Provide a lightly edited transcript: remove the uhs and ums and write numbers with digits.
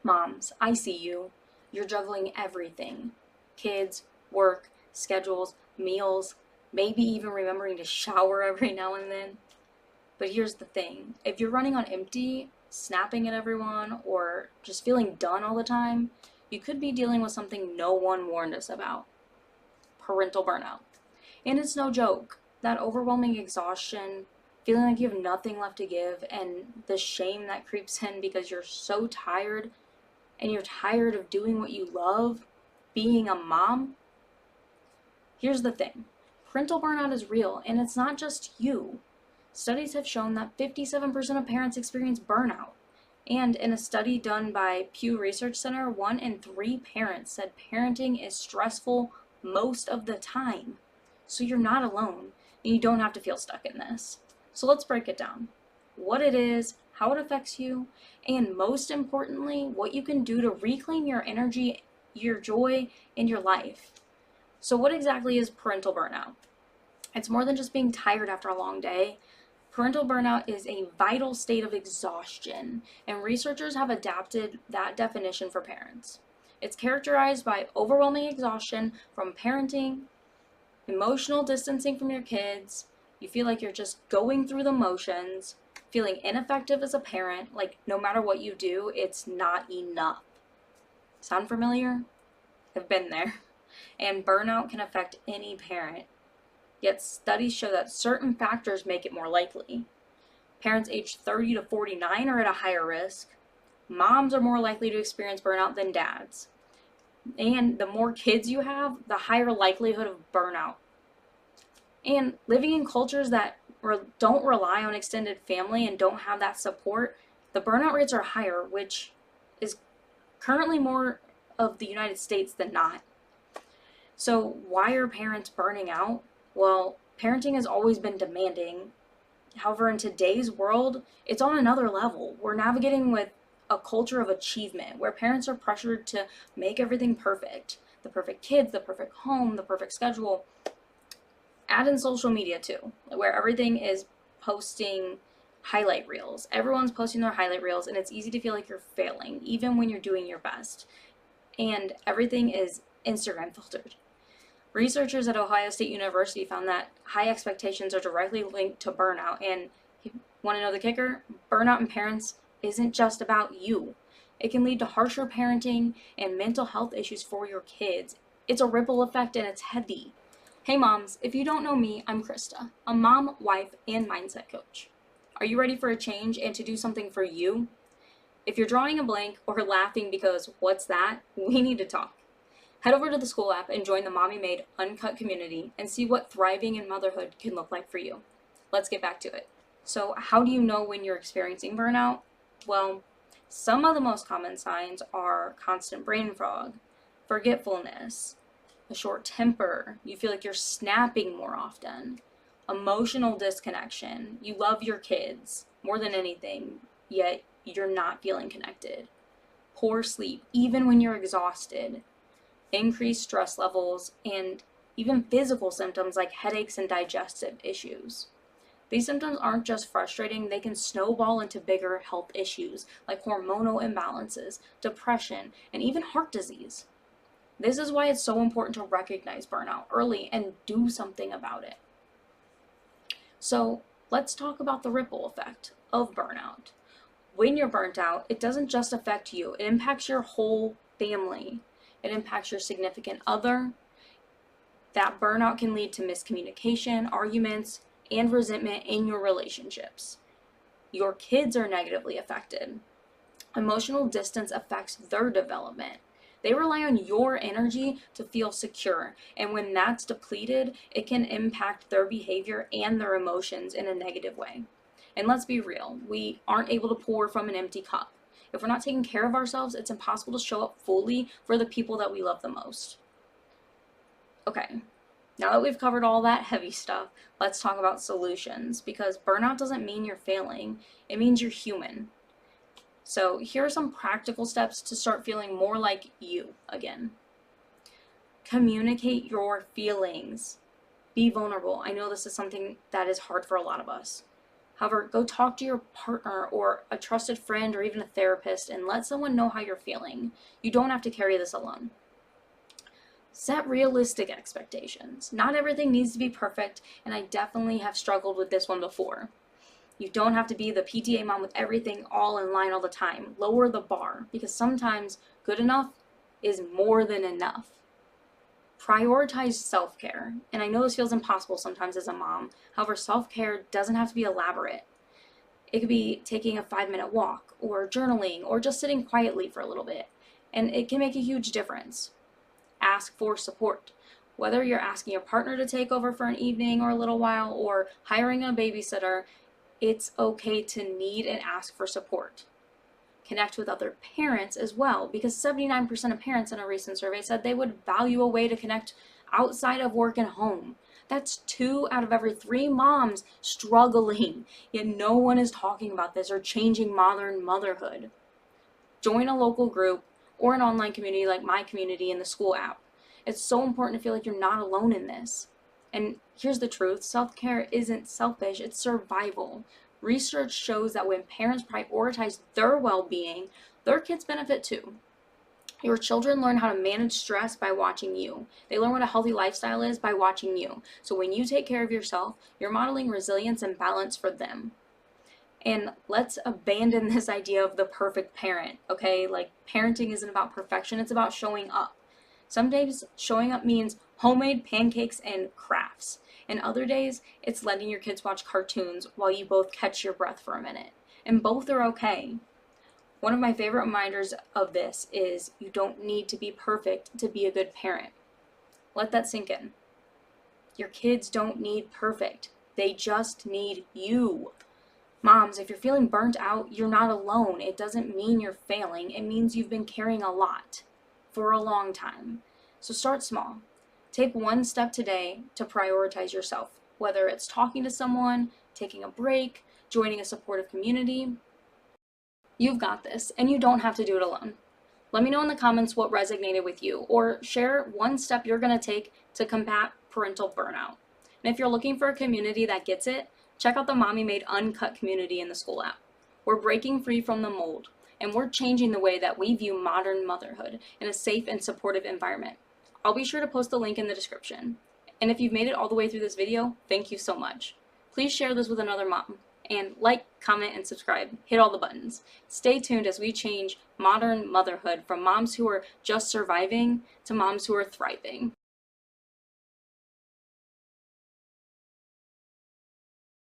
Moms, I see you. You're juggling everything. Kids, work, schedules, meals, maybe even remembering to shower every now and then. But here's the thing. If you're running on empty, snapping at everyone, or just feeling done all the time, you could be dealing with something no one warned us about: parental burnout. And it's no joke. That overwhelming exhaustion, feeling like you have nothing left to give, and the shame that creeps in because you're so tired and you're tired of doing what you love, being a mom. Here's the thing. Parental burnout is real, and it's not just you. Studies have shown that 57% of parents experience burnout. And in a study done by Pew Research Center, 1 in 3 parents said parenting is stressful most of the time. So you're not alone, and you don't have to feel stuck in this. So let's break it down. What it is, how it affects you, and most importantly, what you can do to reclaim your energy, your joy, and your life. So what exactly is parental burnout? It's more than just being tired after a long day. Parental burnout is a vital state of exhaustion, and researchers have adapted that definition for parents. It's characterized by overwhelming exhaustion from parenting, emotional distancing from your kids, you feel like you're just going through the motions, feeling ineffective as a parent, like no matter what you do, it's not enough. Sound familiar? I've been there. And burnout can affect any parent. Yet studies show that certain factors make it more likely. Parents aged 30 to 49 are at a higher risk. Moms are more likely to experience burnout than dads. And the more kids you have, the higher likelihood of burnout. And living in cultures that don't rely on extended family and don't have that support, the burnout rates are higher, which is currently more of the United States than not. So why are parents burning out? Well, parenting has always been demanding. However, in today's world, it's on another level. We're navigating with a culture of achievement where parents are pressured to make everything perfect. The perfect kids, the perfect home, the perfect schedule. Add in social media too, where everything is posting highlight reels. Everyone's posting their highlight reels, and it's easy to feel like you're failing, even when you're doing your best. And everything is Instagram filtered. Researchers at Ohio State University found that high expectations are directly linked to burnout. And you want to know the kicker? Burnout in parents isn't just about you. It can lead to harsher parenting and mental health issues for your kids. It's a ripple effect, and it's heavy. Hey moms, if you don't know me, I'm Krista, a mom, wife, and mindset coach. Are you ready for a change and to do something for you? If you're drawing a blank or laughing because what's that? We need to talk. Head over to the school app and join the Mommy Made Uncut community and see what thriving in motherhood can look like for you. Let's get back to it. So how do you know when you're experiencing burnout? Well, some of the most common signs are constant brain fog, forgetfulness, a short temper, you feel like you're snapping more often, emotional disconnection, you love your kids more than anything, yet you're not feeling connected, poor sleep, even when you're exhausted, increased stress levels, and even physical symptoms like headaches and digestive issues. These symptoms aren't just frustrating, they can snowball into bigger health issues like hormonal imbalances, depression, and even heart disease. This is why it's so important to recognize burnout early and do something about it. So let's talk about the ripple effect of burnout. When you're burnt out, it doesn't just affect you, it impacts your whole family. It impacts your significant other. That burnout can lead to miscommunication, arguments, and resentment in your relationships. Your kids are negatively affected. Emotional distance affects their development. They rely on your energy to feel secure, and when that's depleted, it can impact their behavior and their emotions in a negative way. And let's be real, we aren't able to pour from an empty cup. If we're not taking care of ourselves, it's impossible to show up fully for the people that we love the most. Okay, now that we've covered all that heavy stuff, let's talk about solutions, because burnout doesn't mean you're failing, it means you're human. So here are some practical steps to start feeling more like you again. Communicate your feelings. Be vulnerable. I know this is something that is hard for a lot of us. However, go talk to your partner or a trusted friend or even a therapist and let someone know how you're feeling. You don't have to carry this alone. Set realistic expectations. Not everything needs to be perfect, and I definitely have struggled with this one before. You don't have to be the PTA mom with everything all in line all the time. Lower the bar, because sometimes good enough is more than enough. Prioritize self-care. And I know this feels impossible sometimes as a mom. However, self-care doesn't have to be elaborate. It could be taking a 5-minute walk, or journaling, or just sitting quietly for a little bit. And it can make a huge difference. Ask for support. Whether you're asking your partner to take over for an evening or a little while, or hiring a babysitter, it's okay to need and ask for support. Connect with other parents as well, because 79% of parents in a recent survey said they would value a way to connect outside of work and home. That's 2 out of every 3 moms struggling, yet no one is talking about this or changing modern motherhood. Join a local group or an online community like my community in the school app. It's so important to feel like you're not alone in this. And here's the truth, self-care isn't selfish, it's survival. Research shows that when parents prioritize their well-being, their kids benefit too. Your children learn how to manage stress by watching you. They learn what a healthy lifestyle is by watching you. So when you take care of yourself, you're modeling resilience and balance for them. And let's abandon this idea of the perfect parent, okay? Like, parenting isn't about perfection, it's about showing up. Some days showing up means homemade pancakes and crafts. And other days, it's letting your kids watch cartoons while you both catch your breath for a minute. And both are okay. One of my favorite reminders of this is you don't need to be perfect to be a good parent. Let that sink in. Your kids don't need perfect. They just need you. Moms, if you're feeling burnt out, you're not alone. It doesn't mean you're failing. It means you've been carrying a lot for a long time. So start small. Take one step today to prioritize yourself, whether it's talking to someone, taking a break, joining a supportive community. You've got this, and you don't have to do it alone. Let me know in the comments what resonated with you, or share one step you're going to take to combat parental burnout. And if you're looking for a community that gets it, check out the Mommy Made Uncut community in the school app. We're breaking free from the mold, and we're changing the way that we view modern motherhood in a safe and supportive environment. I'll be sure to post the link in the description. And if you've made it all the way through this video, thank you so much. Please share this with another mom, and like, comment, and subscribe. Hit all the buttons. Stay tuned as we change modern motherhood from moms who are just surviving to moms who are thriving.